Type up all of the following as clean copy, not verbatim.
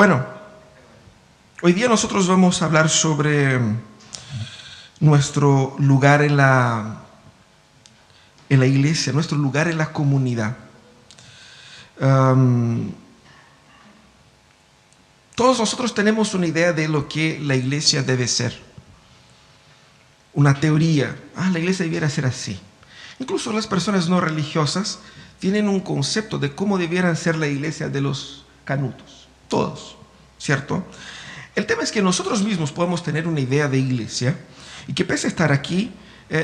Bueno, hoy día nosotros vamos a hablar sobre nuestro lugar en la iglesia, nuestro lugar en la comunidad. Todos nosotros tenemos una idea de lo que la iglesia debe ser. Una teoría. La iglesia debiera ser así. Incluso las personas no religiosas tienen un concepto de cómo debieran ser la iglesia de los canutos. Todos, ¿cierto? El tema es que nosotros mismos podemos tener una idea de iglesia y que pese a estar aquí,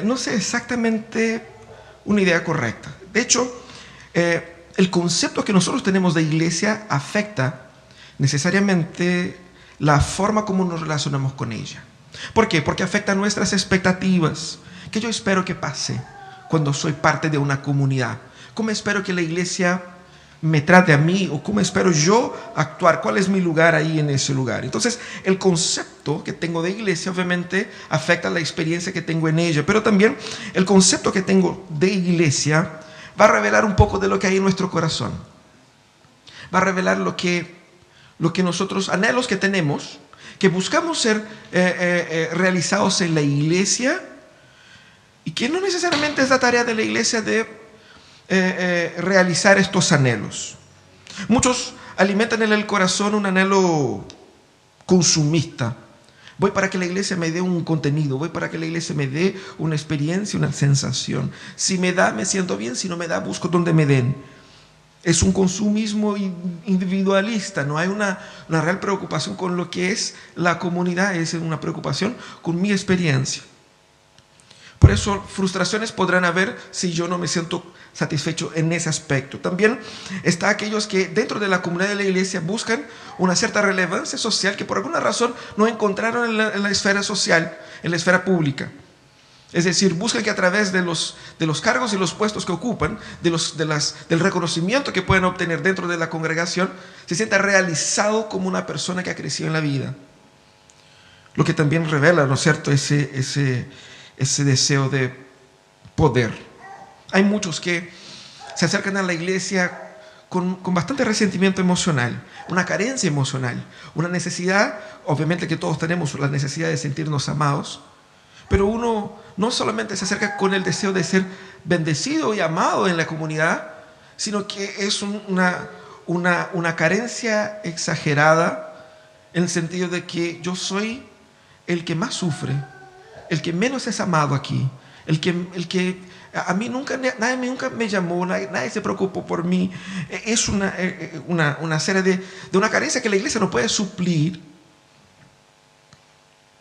no sea exactamente una idea correcta. De hecho, el concepto que nosotros tenemos de iglesia afecta necesariamente la forma como nos relacionamos con ella. ¿Por qué? Porque afecta nuestras expectativas. ¿Qué yo espero que pase cuando soy parte de una comunidad? ¿Cómo espero que la iglesia me trate a mí? ¿O cómo espero yo actuar? ¿Cuál es mi lugar ahí en ese lugar? Entonces, el concepto que tengo de iglesia obviamente afecta la experiencia que tengo en ella. Pero también el concepto que tengo de iglesia va a revelar un poco de lo que hay en nuestro corazón. Va a revelar lo que nosotros, anhelos que tenemos, que buscamos ser realizados en la iglesia, y que no necesariamente es la tarea de la iglesia de realizar estos anhelos. Muchos alimentan en el corazón un anhelo consumista. Voy para que la iglesia me dé un contenido, voy para que la iglesia me dé una experiencia, una sensación. Si me da, me siento bien; si no me da, busco donde me den. Es un consumismo individualista, no hay una real preocupación con lo que es la comunidad, es una preocupación con mi experiencia. Por eso frustraciones podrán haber si yo no me siento satisfecho en ese aspecto. También está aquellos que dentro de la comunidad de la iglesia buscan una cierta relevancia social que por alguna razón no encontraron en la esfera social, en la esfera pública. Es decir, buscan que a través de los cargos y los puestos que ocupan, del reconocimiento que pueden obtener dentro de la congregación, se sienta realizado como una persona que ha crecido en la vida. Lo que también revela, ¿no es cierto?, ese deseo de poder. Hay muchos que se acercan a la iglesia con bastante resentimiento emocional, una carencia emocional, una necesidad, obviamente que todos tenemos la necesidad de sentirnos amados, pero uno no solamente se acerca con el deseo de ser bendecido y amado en la comunidad, sino que es una carencia exagerada, en el sentido de que yo soy el que más sufre, el que menos es amado aquí, el que a mí nadie nunca me llamó, nadie se preocupó por mí. Es una serie de una carencia que la iglesia no puede suplir,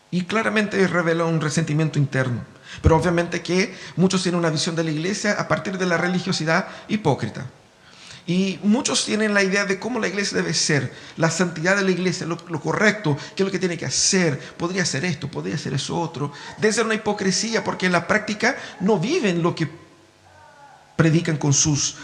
y claramente revela un resentimiento interno. Pero obviamente que muchos tienen una visión de la iglesia a partir de la religiosidad hipócrita. Y muchos tienen la idea de cómo la iglesia debe ser, la santidad de la iglesia, lo correcto, qué es lo que tiene que hacer. Podría hacer esto, podría hacer eso otro. Debe ser una hipocresía porque en la práctica no viven lo que predican con sus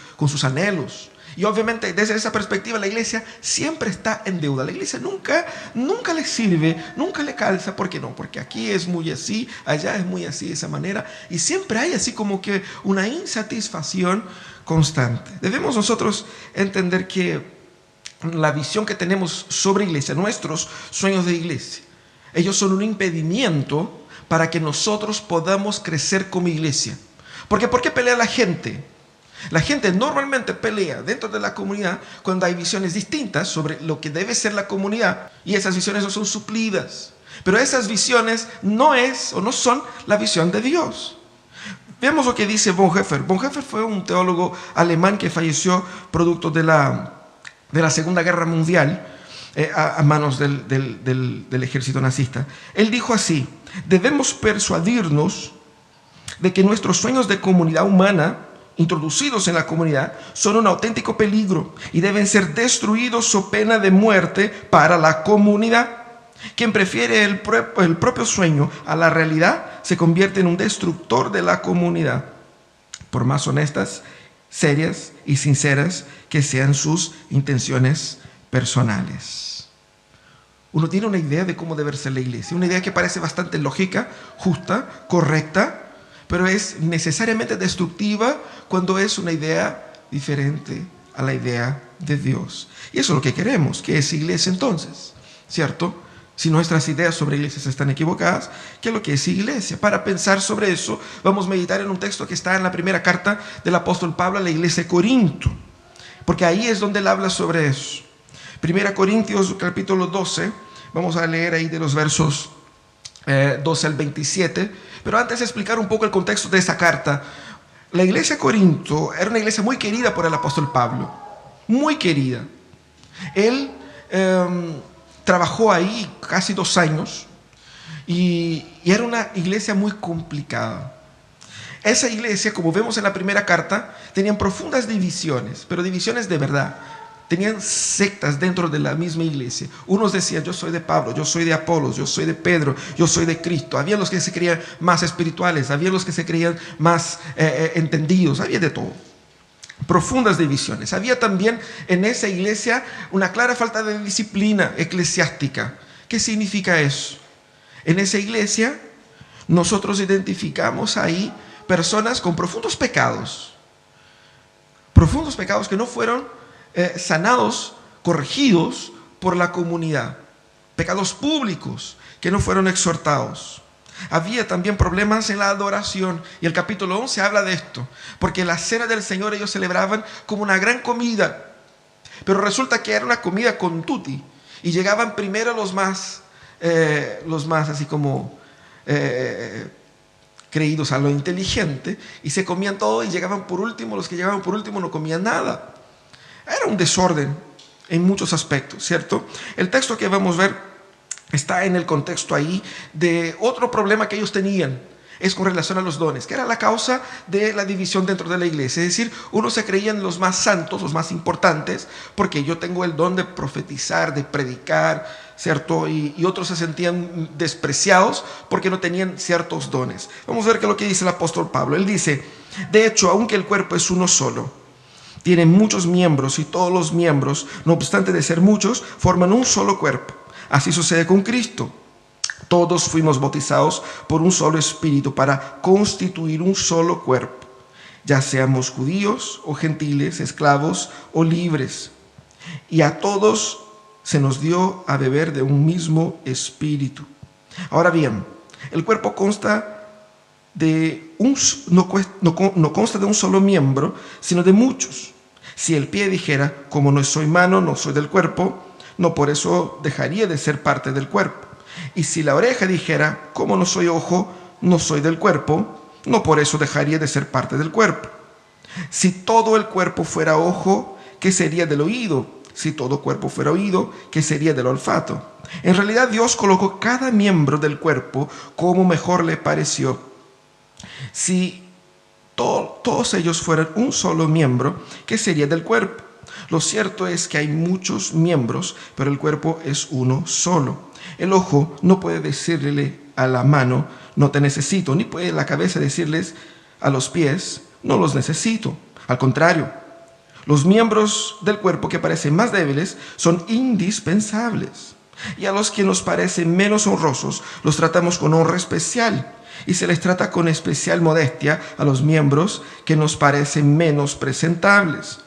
anhelos. Y obviamente desde esa perspectiva la iglesia siempre está en deuda. La iglesia nunca le sirve, nunca le calza. ¿Por qué no? Porque aquí es muy así, allá es muy así, de esa manera. Y siempre hay así como que una insatisfacción constante. Debemos nosotros entender que la visión que tenemos sobre iglesia, nuestros sueños de iglesia, ellos son un impedimento para que nosotros podamos crecer como iglesia. Porque ¿por qué pelea la gente? La gente normalmente pelea dentro de la comunidad cuando hay visiones distintas sobre lo que debe ser la comunidad, y esas visiones no son suplidas. Pero esas visiones no son la visión de Dios. Veamos lo que dice Bonhoeffer. Bonhoeffer fue un teólogo alemán que falleció producto de la Segunda Guerra Mundial a manos del ejército nazista. Él dijo así: debemos persuadirnos de que nuestros sueños de comunidad humana introducidos en la comunidad son un auténtico peligro y deben ser destruidos so pena de muerte para la comunidad. Quien prefiere el propio sueño a la realidad se convierte en un destructor de la comunidad, por más honestas, serias y sinceras que sean sus intenciones personales. Uno tiene una idea de cómo debe ser la iglesia, una idea que parece bastante lógica, justa, correcta, pero es necesariamente destructiva cuando es una idea diferente a la idea de Dios. Y eso es lo que queremos. ¿Qué es iglesia entonces? ¿Cierto? Si nuestras ideas sobre iglesias están equivocadas, ¿qué es lo que es iglesia? Para pensar sobre eso, vamos a meditar en un texto que está en la primera carta del apóstol Pablo a la iglesia de Corinto, porque ahí es donde él habla sobre eso. Primera Corintios capítulo 12, vamos a leer ahí de los versos 12 al 27, pero antes de explicar un poco el contexto de esa carta, la iglesia de Corinto era una iglesia muy querida por el apóstol Pablo, muy querida. Él trabajó ahí casi 2 años y era una iglesia muy complicada. Esa iglesia, como vemos en la primera carta, tenían profundas divisiones, pero divisiones de verdad. Tenían sectas dentro de la misma iglesia. Unos decían, yo soy de Pablo, yo soy de Apolos, yo soy de Pedro, yo soy de Cristo. Había los que se creían más espirituales, había los que se creían más entendidos, había de todo. Profundas divisiones. Había también en esa iglesia una clara falta de disciplina eclesiástica. ¿Qué significa eso? En esa iglesia nosotros identificamos ahí personas con profundos pecados que no fueron sanados, corregidos por la comunidad, pecados públicos que no fueron exhortados. Había también problemas en la adoración, y el capítulo 11 habla de esto, porque la cena del Señor ellos celebraban como una gran comida, pero resulta que era una comida con tutti, y llegaban primero los más así como creídos a lo inteligente, y se comían todo, y llegaban por último, los que llegaban por último no comían nada. Era un desorden en muchos aspectos, ¿cierto? El texto que vamos a ver está en el contexto ahí de otro problema que ellos tenían, es con relación a los dones, que era la causa de la división dentro de la iglesia. Es decir, unos se creían los más santos, los más importantes, porque yo tengo el don de profetizar, de predicar, ¿cierto? Y otros se sentían despreciados porque no tenían ciertos dones. Vamos a ver qué es lo que dice el apóstol Pablo. Él dice, de hecho, aunque el cuerpo es uno solo, tiene muchos miembros, y todos los miembros, no obstante de ser muchos, forman un solo cuerpo. Así sucede con Cristo. Todos fuimos bautizados por un solo espíritu para constituir un solo cuerpo, ya seamos judíos o gentiles, esclavos o libres. Y a todos se nos dio a beber de un mismo espíritu. Ahora bien, el cuerpo consta no consta de un solo miembro, sino de muchos. Si el pie dijera, como no soy mano, no soy del cuerpo, no por eso dejaría de ser parte del cuerpo. Y si la oreja dijera, como no soy ojo, no soy del cuerpo, no por eso dejaría de ser parte del cuerpo. Si todo el cuerpo fuera ojo, ¿qué sería del oído? Si todo cuerpo fuera oído, ¿qué sería del olfato? En realidad Dios colocó cada miembro del cuerpo como mejor le pareció. Si todos ellos fueran un solo miembro, ¿qué sería del cuerpo? Lo cierto es que hay muchos miembros, pero el cuerpo es uno solo. El ojo no puede decirle a la mano, no te necesito, ni puede la cabeza decirles a los pies, no los necesito. Al contrario, los miembros del cuerpo que parecen más débiles son indispensables. Y a los que nos parecen menos honrosos los tratamos con honra especial. Y se les trata con especial modestia a los miembros que nos parecen menos presentables.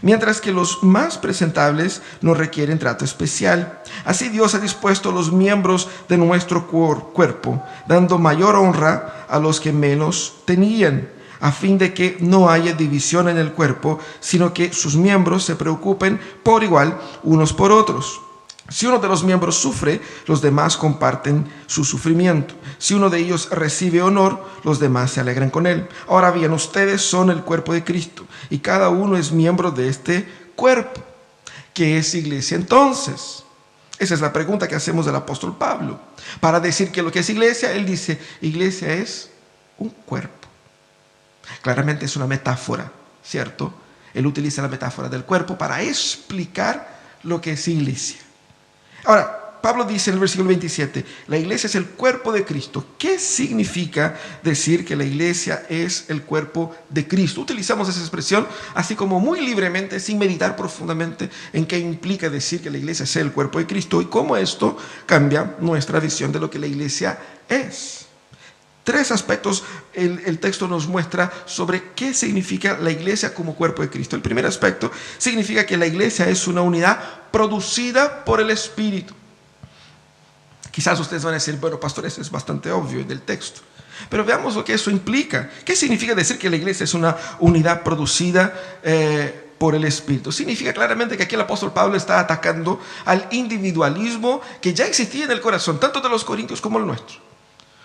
Mientras que los más presentables no requieren trato especial. Así Dios ha dispuesto los miembros de nuestro cuerpo, dando mayor honra a los que menos tenían, a fin de que no haya división en el cuerpo, sino que sus miembros se preocupen por igual unos por otros. Si uno de los miembros sufre, los demás comparten su sufrimiento. Si uno de ellos recibe honor, los demás se alegran con él. Ahora bien, ustedes son el cuerpo de Cristo, y cada uno es miembro de este cuerpo. ¿Qué es iglesia entonces? Esa es la pregunta que hacemos del apóstol Pablo. Para decir que lo que es iglesia, él dice, iglesia es un cuerpo. Claramente es una metáfora, ¿cierto? Él utiliza la metáfora del cuerpo para explicar lo que es iglesia. Ahora, Pablo dice en el versículo 27, la iglesia es el cuerpo de Cristo. ¿Qué significa decir que la iglesia es el cuerpo de Cristo? Utilizamos esa expresión así como muy libremente, sin meditar profundamente en qué implica decir que la iglesia es el cuerpo de Cristo y cómo esto cambia nuestra visión de lo que la iglesia es. Tres aspectos el texto nos muestra sobre qué significa la iglesia como cuerpo de Cristo. El primer aspecto significa que la iglesia es una unidad producida por el Espíritu. Quizás ustedes van a decir, bueno, pastor, eso es bastante obvio del texto. Pero veamos lo que eso implica. ¿Qué significa decir que la iglesia es una unidad producida por el Espíritu? Significa claramente que aquí el apóstol Pablo está atacando al individualismo que ya existía en el corazón, tanto de los corintios como el nuestro,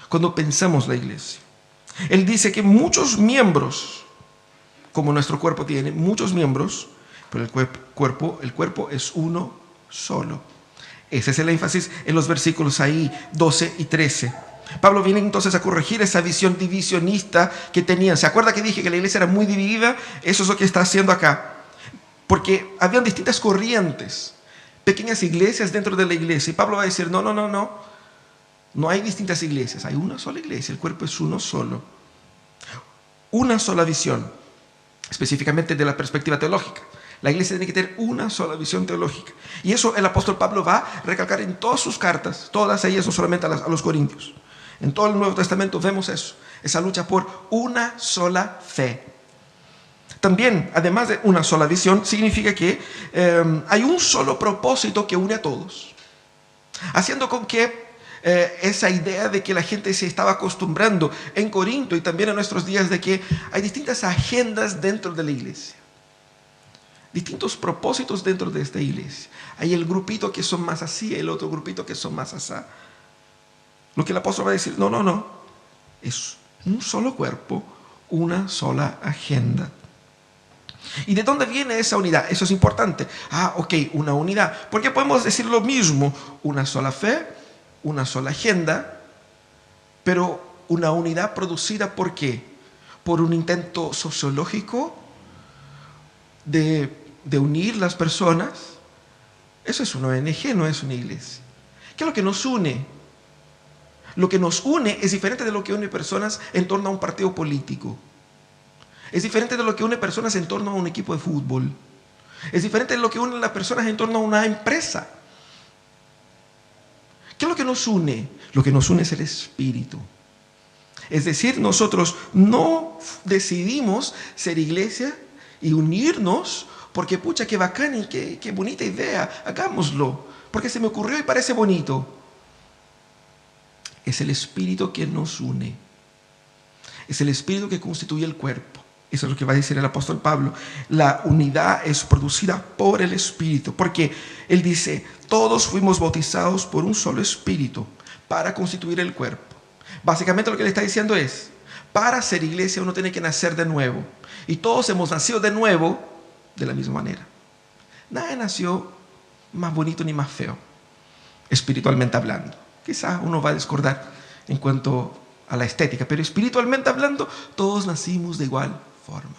cuando pensamos la iglesia. Él dice que muchos miembros, como nuestro cuerpo tiene muchos miembros, pero el cuerpo es uno solo. Ese es el énfasis en los versículos ahí 12 y 13. Pablo viene entonces a corregir esa visión divisionista que tenían. ¿Se acuerda que dije que la iglesia era muy dividida? Eso es lo que está haciendo acá. Porque habían distintas corrientes, pequeñas iglesias dentro de la iglesia. Y Pablo va a decir, no. No hay distintas iglesias, hay una sola iglesia. El cuerpo es uno solo. Una sola visión, específicamente de la perspectiva teológica. La iglesia tiene que tener una sola visión teológica. Y eso el apóstol Pablo va a recalcar en todas sus cartas, todas ellas, no solamente a los corintios. En todo el Nuevo Testamento vemos eso, esa lucha por una sola fe. También, además de una sola visión, significa que hay un solo propósito que une a todos. Haciendo con que esa idea de que la gente se estaba acostumbrando en Corinto y también en nuestros días de que hay distintas agendas dentro de la iglesia. Distintos propósitos dentro de esta iglesia. Hay el grupito que son más así, el otro grupito que son más así. Lo que el apóstol va a decir, no. Es un solo cuerpo, una sola agenda. ¿Y de dónde viene esa unidad? Eso es importante. Ok, una unidad. Porque podemos decir lo mismo, una sola fe, una sola agenda, pero una unidad producida ¿por qué? Por un intento sociológico de unir las personas. Eso es una ONG, no es una iglesia. ¿Qué es lo que nos une? Lo que nos une es diferente de lo que une personas en torno a un partido político. Es diferente de lo que une personas en torno a un equipo de fútbol. Es diferente de lo que une a las personas en torno a una empresa. ¿Qué es lo que nos une? Lo que nos une es el Espíritu. Es decir, nosotros no decidimos ser iglesia y unirnos porque pucha, qué bacán y qué bonita idea, hagámoslo, porque se me ocurrió y parece bonito. Es el Espíritu que nos une. Es el Espíritu que constituye el cuerpo. Eso es lo que va a decir el apóstol Pablo. La unidad es producida por el Espíritu, porque él dice, todos fuimos bautizados por un solo Espíritu para constituir el cuerpo. Básicamente lo que le está diciendo es, para ser iglesia uno tiene que nacer de nuevo. Y todos hemos nacido de nuevo de la misma manera. Nadie nació más bonito ni más feo, espiritualmente hablando. Quizá uno va a discordar en cuanto a la estética, pero espiritualmente hablando, todos nacimos de igual forma.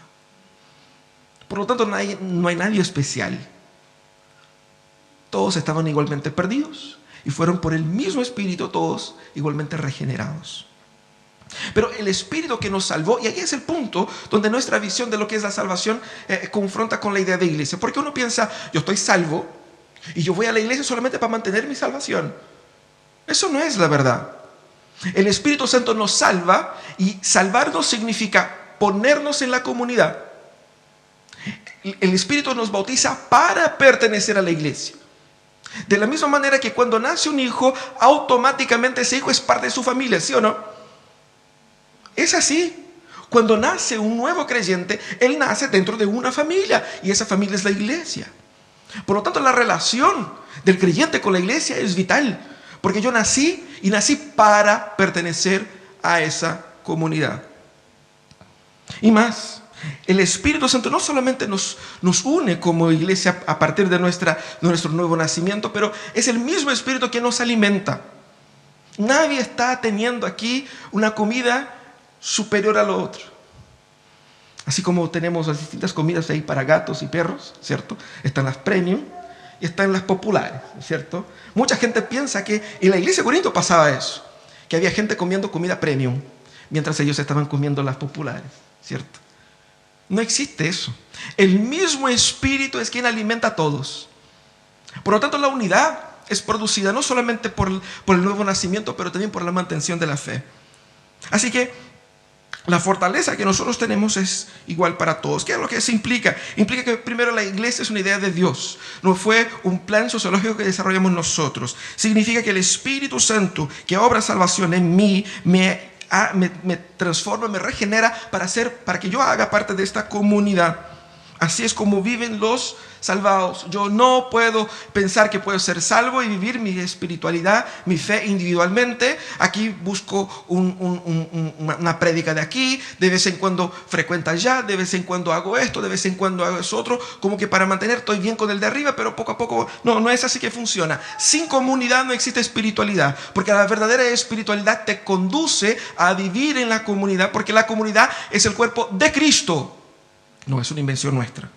Por lo tanto, no hay nadie especial. Todos estaban igualmente perdidos y fueron por el mismo Espíritu todos igualmente regenerados. Pero el Espíritu que nos salvó, y ahí es el punto donde nuestra visión de lo que es la salvación confronta con la idea de iglesia. Porque uno piensa, yo estoy salvo y yo voy a la iglesia solamente para mantener mi salvación. Eso no es la verdad. El Espíritu Santo nos salva, y salvarnos significa ponernos en la comunidad. El Espíritu nos bautiza para pertenecer a la iglesia. De la misma manera que cuando nace un hijo, automáticamente ese hijo es parte de su familia, ¿sí o no? Es así. Cuando nace un nuevo creyente, él nace dentro de una familia, y esa familia es la iglesia. Por lo tanto, la relación del creyente con la iglesia es vital, porque yo nací y nací para pertenecer a esa comunidad. Y más, el Espíritu Santo no solamente nos une como iglesia a partir de nuestro nuevo nacimiento, pero es el mismo Espíritu que nos alimenta. Nadie está teniendo aquí una comida superior a lo otro. Así como tenemos las distintas comidas ahí para gatos y perros, ¿cierto? Están las premium y están las populares, ¿cierto? Mucha gente piensa que en la iglesia de Corinto pasaba eso, que había gente comiendo comida premium mientras ellos estaban comiendo las populares, ¿cierto? No existe eso. El mismo Espíritu es quien alimenta a todos. Por lo tanto, la unidad es producida no solamente por el nuevo nacimiento, pero también por la mantención de la fe. Así que la fortaleza que nosotros tenemos es igual para todos. ¿Qué es lo que eso implica? Implica que primero la iglesia es una idea de Dios. No fue un plan sociológico que desarrollamos nosotros. Significa que el Espíritu Santo que obra salvación en mí me transforma, me regenera para que yo haga parte de esta comunidad. Así es como viven los salvados. Yo no puedo pensar que puedo ser salvo y vivir mi espiritualidad, mi fe individualmente. Aquí busco una prédica de aquí, de vez en cuando frecuento allá, de vez en cuando hago esto, de vez en cuando hago eso otro, como que para mantener, estoy bien con el de arriba, pero poco a poco, no es así que funciona. Sin comunidad no existe espiritualidad, porque la verdadera espiritualidad te conduce a vivir en la comunidad, porque la comunidad es el cuerpo de Cristo. No es una invención nuestra.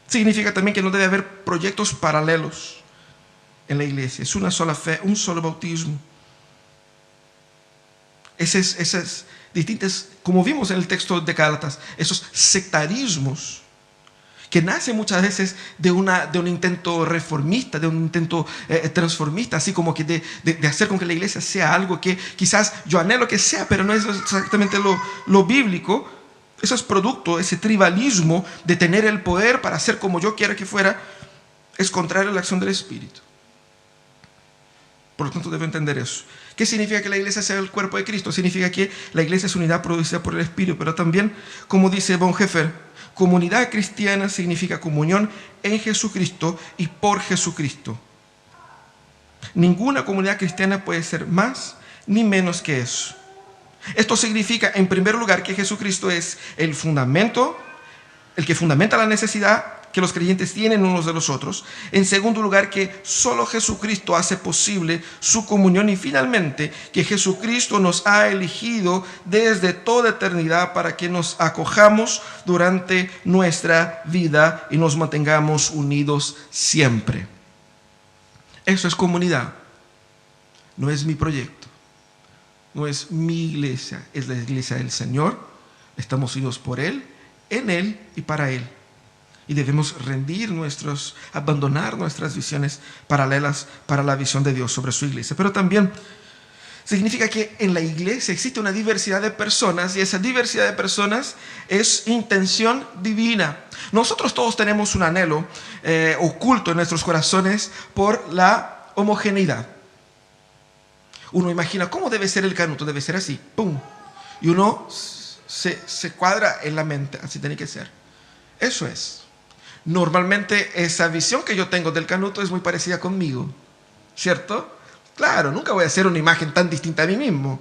Significa también que no debe haber proyectos paralelos en la iglesia. Es una sola fe, un solo bautismo. Esas distintas, como vimos en el texto de Gálatas, esos sectarismos que nacen muchas veces de un intento reformista, de un intento transformista, así como que de hacer con que la iglesia sea algo que quizás yo anhelo que sea, pero no es exactamente lo bíblico. Eso es producto, ese tribalismo de tener el poder para hacer como yo quiera que fuera, es contrario a la acción del Espíritu. Por lo tanto, debo entender eso. ¿Qué significa que la iglesia sea el cuerpo de Cristo? Significa que la iglesia es unidad producida por el Espíritu, pero también, como dice Bonhoeffer, comunidad cristiana significa comunión en Jesucristo y por Jesucristo. Ninguna comunidad cristiana puede ser más ni menos que eso. Esto significa, en primer lugar, que Jesucristo es el fundamento, el que fundamenta la necesidad que los creyentes tienen unos de los otros. En segundo lugar, que solo Jesucristo hace posible su comunión. Y finalmente, que Jesucristo nos ha elegido desde toda eternidad para que nos acojamos durante nuestra vida y nos mantengamos unidos siempre. Eso es comunidad. No es mi proyecto. No es mi iglesia, es la iglesia del Señor. Estamos unidos por Él, en Él y para Él. Y debemos abandonar nuestras visiones paralelas para la visión de Dios sobre su iglesia. Pero también significa que en la iglesia existe una diversidad de personas y esa diversidad de personas es intención divina. Nosotros todos tenemos un anhelo oculto en nuestros corazones por la homogeneidad. Uno imagina cómo debe ser el canuto, debe ser así, ¡pum! Y uno se cuadra en la mente, así tiene que ser. Eso es. Normalmente esa visión que yo tengo del canuto es muy parecida conmigo, ¿cierto? Claro, nunca voy a hacer una imagen tan distinta a mí mismo.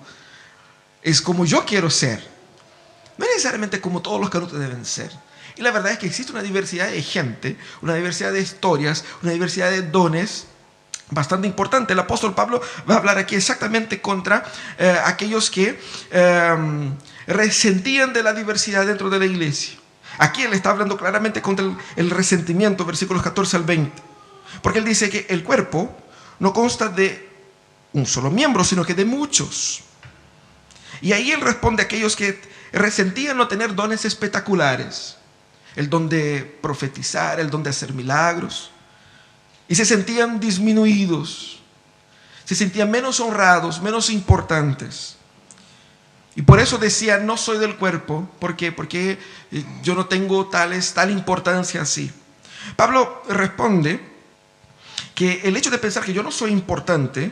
Es como yo quiero ser. No es necesariamente como todos los canutos deben ser. Y la verdad es que existe una diversidad de gente, una diversidad de historias, una diversidad de dones bastante importante. El apóstol Pablo va a hablar aquí exactamente contra aquellos que resentían de la diversidad dentro de la iglesia. Aquí él está hablando claramente contra el resentimiento, versículos 14 al 20. Porque él dice que el cuerpo no consta de un solo miembro, sino que de muchos. Y ahí él responde a aquellos que resentían no tener dones espectaculares. El don de profetizar, el don de hacer milagros. Y se sentían disminuidos, se sentían menos honrados, menos importantes. Y por eso decían, no soy del cuerpo. ¿Por qué? Porque yo no tengo tal importancia así. Pablo responde que el hecho de pensar que yo no soy importante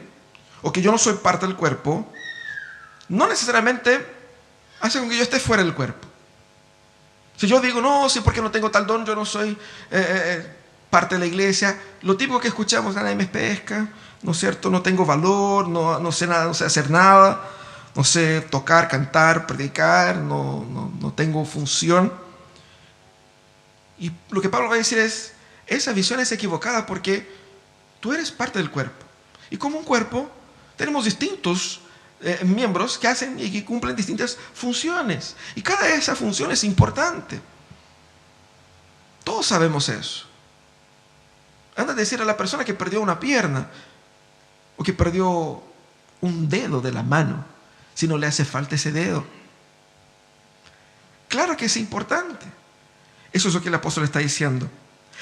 o que yo no soy parte del cuerpo, no necesariamente hace con que yo esté fuera del cuerpo. Si yo digo, no, sí, porque no tengo tal don, yo no soy parte de la iglesia, lo típico que escuchamos, nadie me pesca, ¿no es cierto? No tengo valor, no sé nada, no sé hacer nada, no sé tocar, cantar, predicar, no tengo función. Y lo que Pablo va a decir es, esa visión es equivocada porque tú eres parte del cuerpo. Y como un cuerpo, tenemos distintos miembros que hacen y que cumplen distintas funciones. Y cada de esas funciones es importante. Todos sabemos eso. Anda a decir a la persona que perdió una pierna o que perdió un dedo de la mano, si no le hace falta ese dedo. Claro que es importante. Eso es lo que el apóstol está diciendo.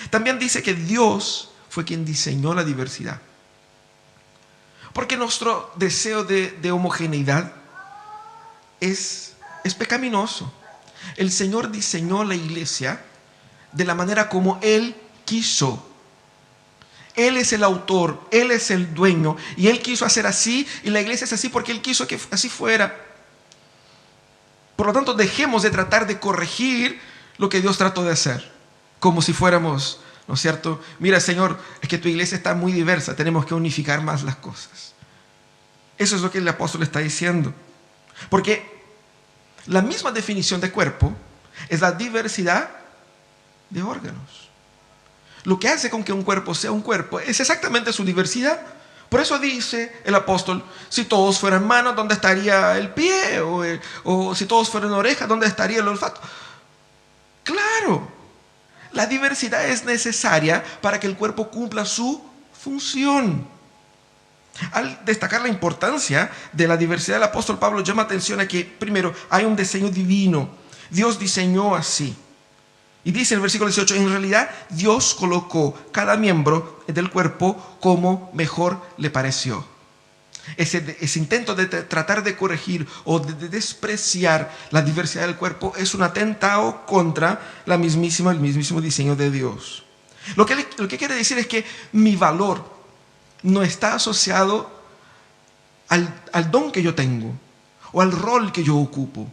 También dice que Dios fue quien diseñó la diversidad. Porque nuestro deseo de homogeneidad es pecaminoso. El Señor diseñó la iglesia de la manera como Él quiso. Él es el autor, Él es el dueño, y Él quiso hacer así, y la iglesia es así porque Él quiso que así fuera. Por lo tanto, dejemos de tratar de corregir lo que Dios trató de hacer, como si fuéramos, ¿no es cierto? Mira, Señor, es que tu iglesia está muy diversa, tenemos que unificar más las cosas. Eso es lo que el apóstol está diciendo. Porque la misma definición de cuerpo es la diversidad de órganos. Lo que hace con que un cuerpo sea un cuerpo es exactamente su diversidad. Por eso dice el apóstol, si todos fueran manos, ¿dónde estaría el pie? O si todos fueran orejas, ¿dónde estaría el olfato? Claro, la diversidad es necesaria para que el cuerpo cumpla su función. Al destacar la importancia de la diversidad, el apóstol Pablo llama atención a que, primero, hay un diseño divino. Dios diseñó así. Y dice en el versículo 18, en realidad Dios colocó cada miembro del cuerpo como mejor le pareció. Ese intento de tratar de corregir o de despreciar la diversidad del cuerpo es un atentado contra el mismísimo diseño de Dios. Lo que quiere decir es que mi valor no está asociado al don que yo tengo o al rol que yo ocupo.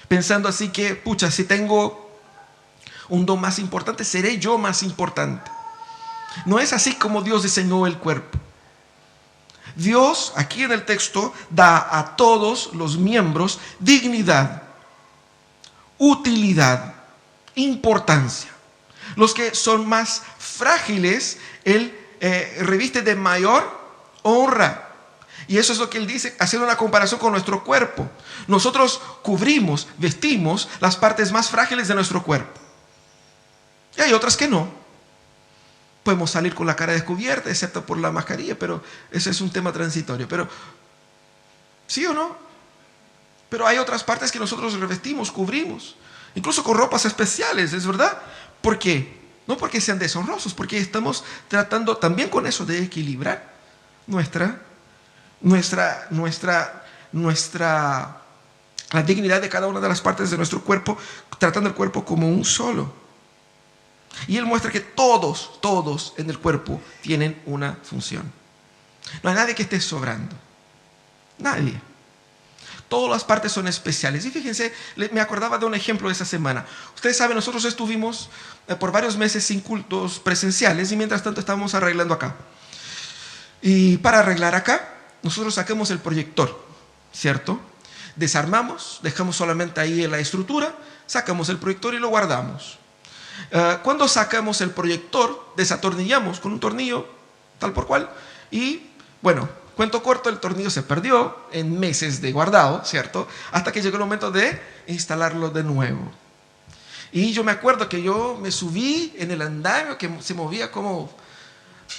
Pensando así que, pucha, si tengo un don más importante, seré yo más importante. No es así como Dios diseñó el cuerpo. Dios, aquí en el texto, da a todos los miembros dignidad, utilidad, importancia. Los que son más frágiles, Él reviste de mayor honra. Y eso es lo que Él dice, haciendo una comparación con nuestro cuerpo. Nosotros cubrimos, vestimos las partes más frágiles de nuestro cuerpo. Y hay otras que no. Podemos salir con la cara descubierta, excepto por la mascarilla, pero ese es un tema transitorio. Pero, ¿sí o no? Pero hay otras partes que nosotros revestimos, cubrimos, incluso con ropas especiales, ¿es verdad? ¿Por qué? No porque sean deshonrosos, porque estamos tratando también con eso de equilibrar la dignidad de cada una de las partes de nuestro cuerpo, tratando el cuerpo como un solo. Y Él muestra que todos en el cuerpo tienen una función. No hay nadie que esté sobrando. Nadie. Todas las partes son especiales. Y fíjense, me acordaba de un ejemplo de esa semana. Ustedes saben, nosotros estuvimos por varios meses sin cultos presenciales y mientras tanto estábamos arreglando acá. Y para arreglar acá, nosotros sacamos el proyector, ¿cierto? Desarmamos, dejamos solamente ahí la estructura, sacamos el proyector y lo guardamos. Cuando sacamos el proyector, desatornillamos con un tornillo, tal por cual, y bueno, cuento corto, el tornillo se perdió en meses de guardado, ¿cierto? Hasta que llegó el momento de instalarlo de nuevo. Y yo me acuerdo que yo me subí en el andamio que se movía como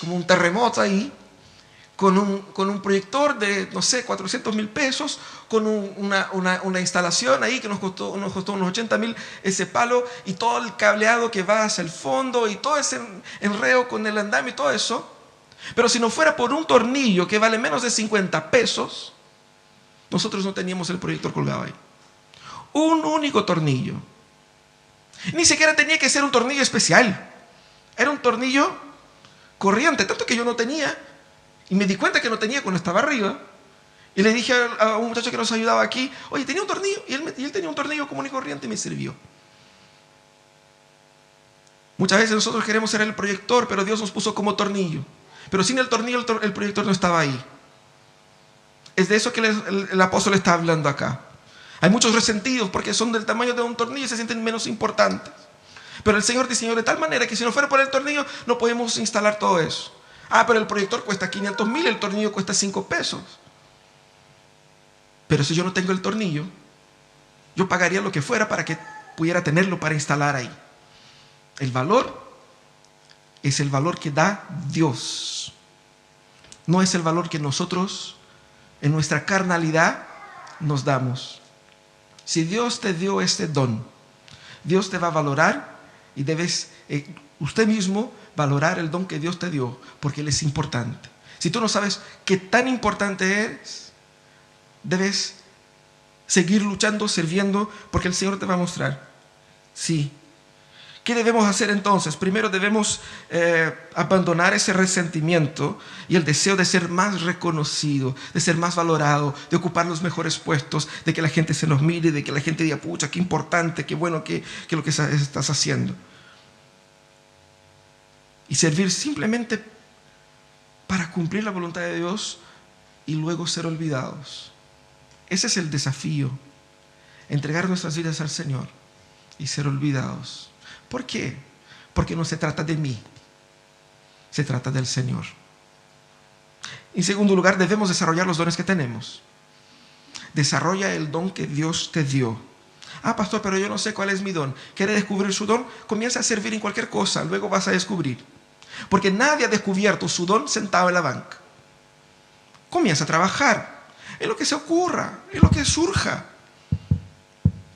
un terremoto ahí, con un proyector de, no sé, 400,000 pesos, con una instalación ahí que nos costó unos 80,000 ese palo, y todo el cableado que va hacia el fondo, y todo ese enredo con el andamio y todo eso. Pero si no fuera por un tornillo que vale menos de 50 pesos, nosotros no teníamos el proyector colgado ahí. Un único tornillo. Ni siquiera tenía que ser un tornillo especial. Era un tornillo corriente, tanto que yo no tenía. Y me di cuenta que no tenía cuando estaba arriba. Y le dije a un muchacho que nos ayudaba aquí, oye, tenía un tornillo. Y él tenía un tornillo común y corriente y me sirvió. Muchas veces nosotros queremos ser el proyector, pero Dios nos puso como tornillo. Pero sin el tornillo el proyector no estaba ahí. Es de eso que el apóstol está hablando acá. Hay muchos resentidos porque son del tamaño de un tornillo y se sienten menos importantes. Pero el Señor diseñó de tal manera que si no fuera por el tornillo no podemos instalar todo eso. Pero el proyector cuesta 500,000, el tornillo cuesta 5 pesos. Pero si yo no tengo el tornillo, yo pagaría lo que fuera para que pudiera tenerlo para instalar ahí. El valor es el valor que da Dios. No es el valor que nosotros en nuestra carnalidad nos damos. Si Dios te dio este don, Dios te va a valorar y debes usted mismo valorar el don que Dios te dio, porque Él es importante. Si tú no sabes qué tan importante eres, debes seguir luchando, sirviendo, porque el Señor te va a mostrar. Sí. ¿Qué debemos hacer entonces? Primero debemos abandonar ese resentimiento y el deseo de ser más reconocido, de ser más valorado, de ocupar los mejores puestos, de que la gente se nos mire, de que la gente diga, pucha, qué importante, qué bueno que lo que estás haciendo. Y servir simplemente para cumplir la voluntad de Dios y luego ser olvidados. Ese es el desafío, entregar nuestras vidas al Señor y ser olvidados. ¿Por qué? Porque no se trata de mí, se trata del Señor. En segundo lugar, debemos desarrollar los dones que tenemos. Desarrolla el don que Dios te dio. Ah, pastor, pero yo no sé cuál es mi don. ¿Quiere descubrir su don? Comienza a servir en cualquier cosa, luego vas a descubrir. Porque nadie ha descubierto su don sentado en la banca. Comienza a trabajar en lo que se ocurra, en lo que surja.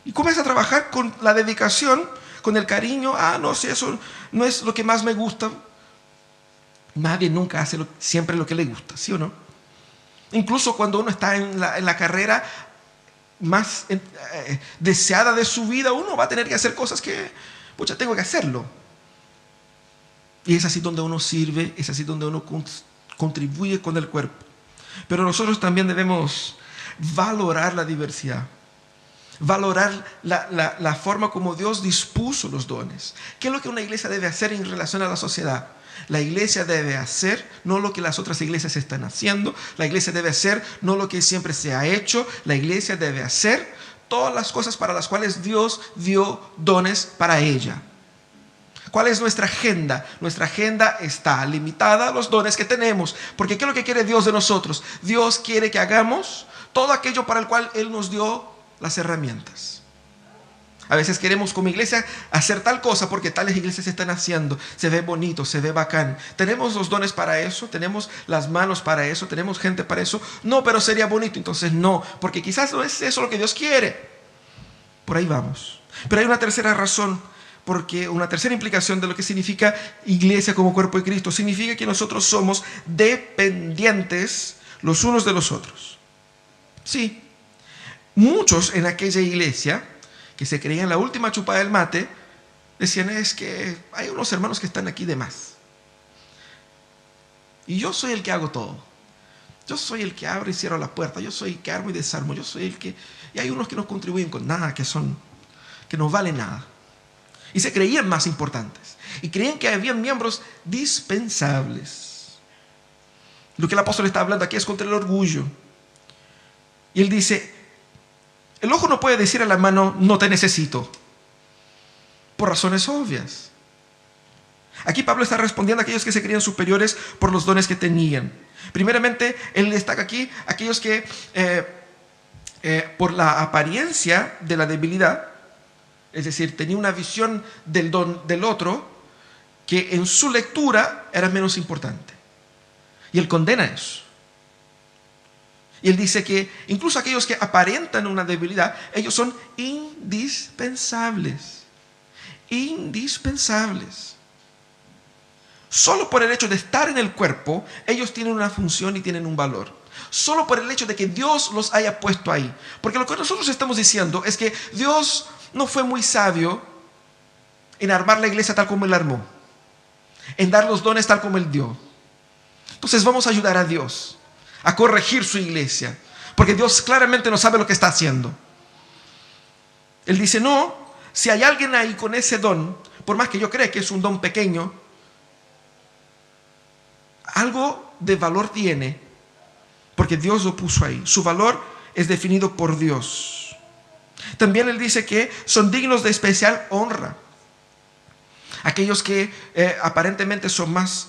Y comienza a trabajar con la dedicación, con el cariño. Ah, no sé, eso no es lo que más me gusta. Nadie nunca hace siempre lo que le gusta, ¿sí o no? Incluso cuando uno está en la carrera más deseada de su vida, uno va a tener que hacer cosas que, pucha, tengo que hacerlo. Y es así donde uno sirve, es así donde uno contribuye con el cuerpo. Pero nosotros también debemos valorar la diversidad. Valorar la forma como Dios dispuso los dones. ¿Qué es lo que una iglesia debe hacer en relación a la sociedad? La iglesia debe hacer no lo que las otras iglesias están haciendo. La iglesia debe hacer no lo que siempre se ha hecho. La iglesia debe hacer todas las cosas para las cuales Dios dio dones para ella. ¿Cuál es nuestra agenda? Nuestra agenda está limitada a los dones que tenemos. Porque ¿qué es lo que quiere Dios de nosotros? Dios quiere que hagamos todo aquello para el cual Él nos dio las herramientas. A veces queremos como iglesia hacer tal cosa porque tales iglesias están haciendo. Se ve bonito, se ve bacán. ¿Tenemos los dones para eso? ¿Tenemos las manos para eso? ¿Tenemos gente para eso? No, pero sería bonito. Entonces no, porque quizás no es eso lo que Dios quiere. Por ahí vamos. Pero hay una tercera razón, porque una tercera implicación de lo que significa iglesia como cuerpo de Cristo. Significa que nosotros somos dependientes los unos de los otros. Sí. Muchos en aquella iglesia que se creían la última chupada del mate decían, es que hay unos hermanos que están aquí de más y yo soy el que hago todo, yo soy el que abro y cierro la puerta, yo soy el que armo y desarmo, yo soy el que... Y hay unos que no contribuyen con nada, que no valen nada, y se creían más importantes y creían que había miembros dispensables. Lo que el apóstol está hablando aquí es contra el orgullo, y él dice: el ojo no puede decir a la mano, no te necesito, por razones obvias. Aquí Pablo está respondiendo a aquellos que se creían superiores por los dones que tenían. Primeramente, él destaca aquí a aquellos que por la apariencia de la debilidad, es decir, tenía una visión del don del otro que en su lectura era menos importante. Y él condena eso. Y él dice que incluso aquellos que aparentan una debilidad, ellos son indispensables. Indispensables. Solo por el hecho de estar en el cuerpo, ellos tienen una función y tienen un valor. Solo por el hecho de que Dios los haya puesto ahí. Porque lo que nosotros estamos diciendo es que Dios no fue muy sabio en armar la iglesia tal como Él armó, en dar los dones tal como Él dio. Entonces vamos a ayudar a Dios a corregir su iglesia, porque Dios claramente no sabe lo que está haciendo. Él dice, no, si hay alguien ahí con ese don, por más que yo crea que es un don pequeño, algo de valor tiene, porque Dios lo puso ahí. Su valor es definido por Dios. También él dice que son dignos de especial honra. Aquellos que aparentemente son más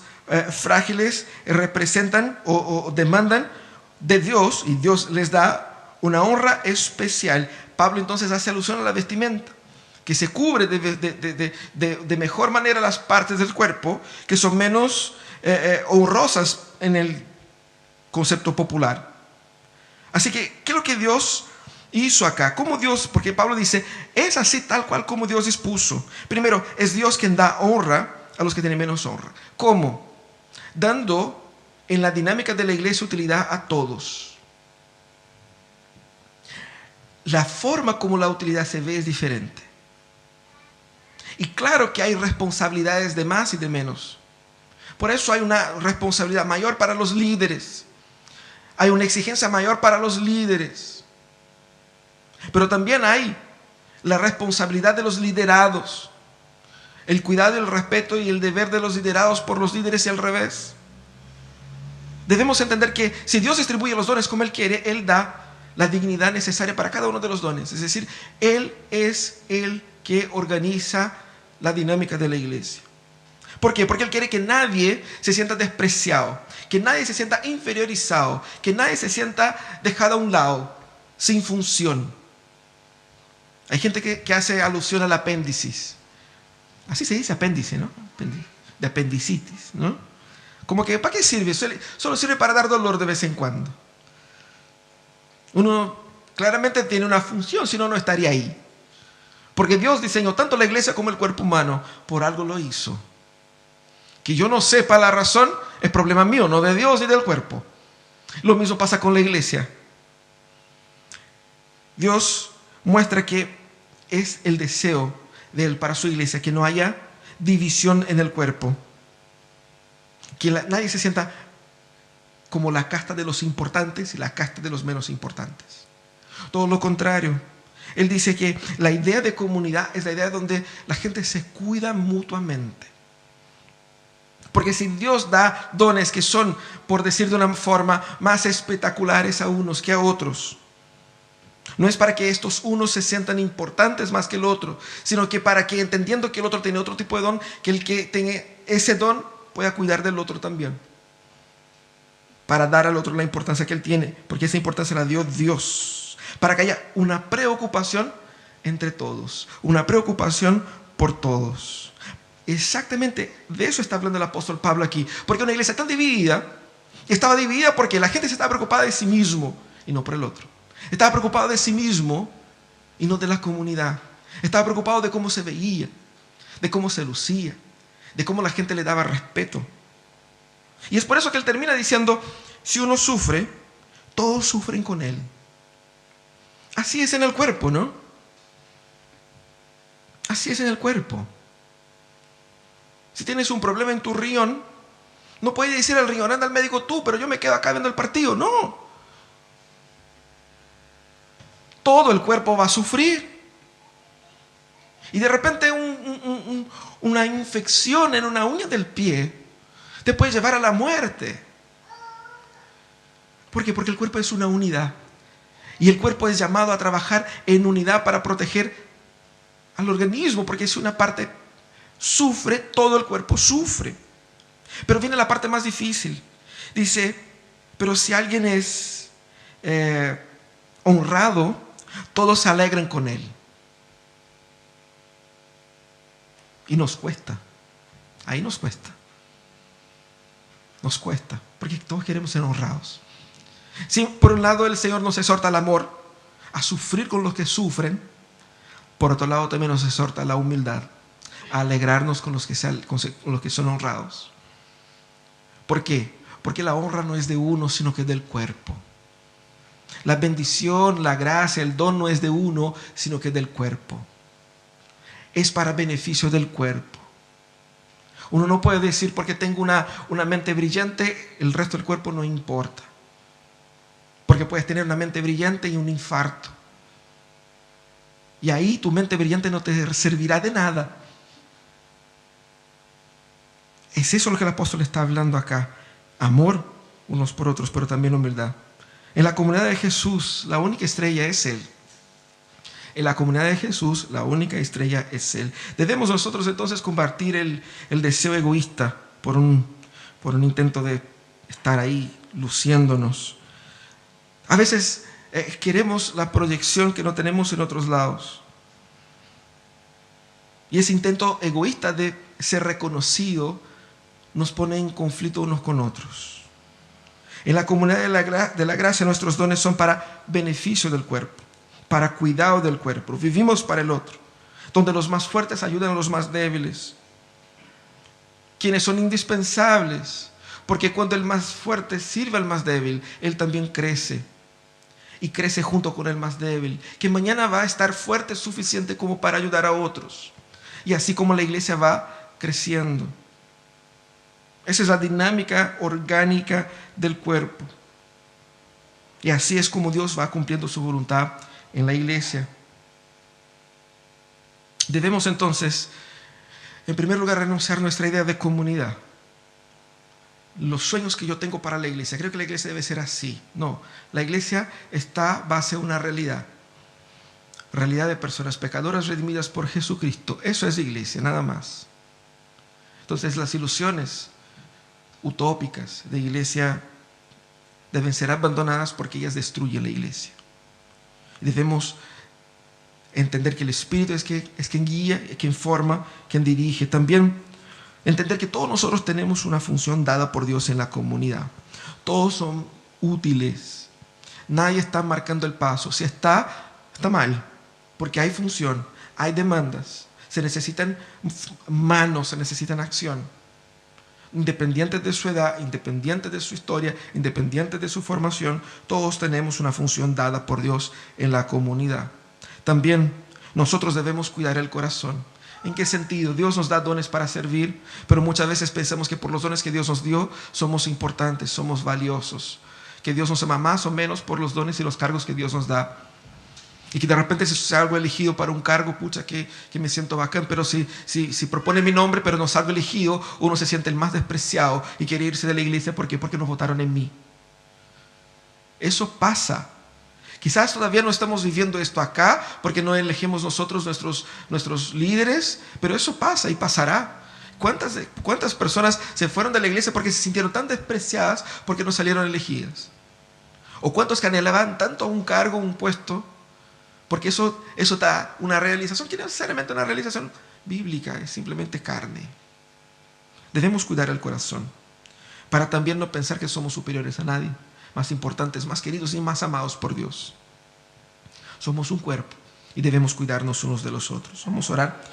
frágiles, representan o demandan de Dios, y Dios les da una honra especial. Pablo entonces hace alusión a la vestimenta, que se cubre de mejor manera las partes del cuerpo que son menos honrosas en el concepto popular. Así que, ¿qué es lo que Dios hizo acá? ¿Cómo Dios? Porque Pablo dice, es así tal cual como Dios dispuso. Primero, es Dios quien da honra a los que tienen menos honra. ¿Cómo? Dando en la dinámica de la iglesia utilidad a todos. la forma como la utilidad se ve es diferente. Y claro que hay responsabilidades de más y de menos. Por eso hay una responsabilidad mayor para los líderes. Hay una exigencia mayor para los líderes. Pero también hay la responsabilidad de los liderados. El cuidado, el respeto y el deber de los liderados por los líderes y al revés. Debemos entender que si Dios distribuye los dones como Él quiere, Él da la dignidad necesaria para cada uno de los dones. Es decir, Él es el que organiza la dinámica de la iglesia. ¿Por qué? Porque Él quiere que nadie se sienta despreciado, que nadie se sienta inferiorizado, que nadie se sienta dejado a un lado, sin función. Hay gente que hace alusión al apéndice. Así se dice apéndice, ¿no? De apendicitis, ¿no? Como que, ¿para qué sirve? Solo sirve para dar dolor de vez en cuando. Uno claramente tiene una función, si no, no estaría ahí. Porque Dios diseñó tanto la iglesia como el cuerpo humano, por algo lo hizo. Que yo no sepa la razón es problema mío, no de Dios ni del cuerpo. Lo mismo pasa con la iglesia. Dios muestra que es el deseo de Él para su iglesia, que no haya división en el cuerpo. Que nadie se sienta como la casta de los importantes y la casta de los menos importantes. Todo lo contrario. Él dice que la idea de comunidad es la idea donde la gente se cuida mutuamente. Porque si Dios da dones que son, por decir de una forma, más espectaculares a unos que a otros, no es para que estos unos se sientan importantes más que el otro, sino que para que, entendiendo que el otro tiene otro tipo de don, que el que tiene ese don pueda cuidar del otro también. Para dar al otro la importancia que él tiene, porque esa importancia la dio Dios. Para que haya una preocupación entre todos, una preocupación por todos. Exactamente de eso está hablando el apóstol Pablo aquí. Porque una iglesia tan dividida, estaba dividida porque la gente se estaba preocupada de sí mismo y no por el otro. Estaba preocupado de sí mismo y no de la comunidad. Estaba preocupado de cómo se veía, de cómo se lucía, de cómo la gente le daba respeto. Y es por eso que él termina diciendo, si uno sufre, todos sufren con él. Así es en el cuerpo, ¿no? Así es en el cuerpo. Si tienes un problema en tu riñón, no puedes decir al riñón, anda al médico tú, pero yo me quedo acá viendo el partido. No. Todo el cuerpo va a sufrir. Y de repente una infección en una uña del pie te puede llevar a la muerte. ¿Por qué? Porque el cuerpo es una unidad. Y el cuerpo es llamado a trabajar en unidad para proteger al organismo, porque es una parte, sufre, todo el cuerpo sufre. Pero viene la parte más difícil. Dice, pero si alguien es honrado, todos se alegran con él. Y nos cuesta. Ahí nos cuesta. Nos cuesta, porque todos queremos ser honrados. Sí, por un lado el Señor nos exhorta al amor, a sufrir con los que sufren. Por otro lado también nos exhorta a la humildad, a alegrarnos con los que son honrados. ¿Por qué? Porque la honra no es de uno, sino que es del cuerpo. La bendición, la gracia, el don no es de uno, sino que es del cuerpo. Es para beneficio del cuerpo. Uno no puede decir porque tengo una mente brillante, el resto del cuerpo no importa. Porque puedes tener una mente brillante y un infarto. Y ahí tu mente brillante no te servirá de nada. Es eso lo que el apóstol está hablando acá. Amor unos por otros, pero también humildad. En la comunidad de Jesús, la única estrella es Él. En la comunidad de Jesús, la única estrella es Él. Debemos nosotros entonces combatir el deseo egoísta por un intento de estar ahí luciéndonos. A veces queremos la proyección que no tenemos en otros lados. Y ese intento egoísta de ser reconocido nos pone en conflicto unos con otros. En la comunidad de la gracia nuestros dones son para beneficio del cuerpo, para cuidado del cuerpo. Vivimos para el otro, donde los más fuertes ayudan a los más débiles, quienes son indispensables, porque cuando el más fuerte sirve al más débil, él también crece. y crece junto con el más débil, que mañana va a estar fuerte suficiente como para ayudar a otros. Y así como la iglesia va creciendo. Esa es la dinámica orgánica del cuerpo. Y así es como Dios va cumpliendo su voluntad en la iglesia. Debemos entonces, en primer lugar, renunciar a nuestra idea de comunidad. Los sueños que yo tengo para la iglesia, creo que la iglesia debe ser así. No, la iglesia está base a una realidad. Realidad de personas pecadoras redimidas por Jesucristo. Eso es la iglesia, nada más. Entonces las ilusiones utópicas de iglesia deben ser abandonadas porque ellas destruyen la iglesia. Debemos entender que el Espíritu es quien guía, quien forma, quien dirige. También entender que todos nosotros tenemos una función dada por Dios en la comunidad. Todos son útiles. Nadie está marcando el paso. Si está mal, porque hay función, hay demandas. Se necesitan manos, se necesitan acción. Independientes de su edad, independientes de su historia, independientes de su formación, todos tenemos una función dada por Dios en la comunidad. También nosotros debemos cuidar el corazón. ¿En qué sentido? Dios nos da dones para servir, pero muchas veces pensamos que por los dones que Dios nos dio somos importantes, somos valiosos, que Dios nos ama más o menos por los dones y los cargos que Dios nos da. Y que de repente si salgo elegido para un cargo, pucha, que me siento bacán, pero si propone mi nombre pero no salgo elegido, uno se siente el más despreciado y quiere irse de la iglesia. ¿Por qué? Porque no votaron en mí. Eso pasa. Quizás todavía no estamos viviendo esto acá porque no elegimos nosotros nuestros líderes, pero eso pasa y pasará. ¿Cuántas personas se fueron de la iglesia porque se sintieron tan despreciadas porque no salieron elegidas? ¿O cuántos que anhelaban tanto un cargo, un puesto? Porque eso da una realización que no es necesariamente una realización bíblica, es simplemente carne. Debemos cuidar el corazón para también no pensar que somos superiores a nadie, más importantes, más queridos y más amados por Dios. Somos un cuerpo y debemos cuidarnos unos de los otros. Vamos a orar.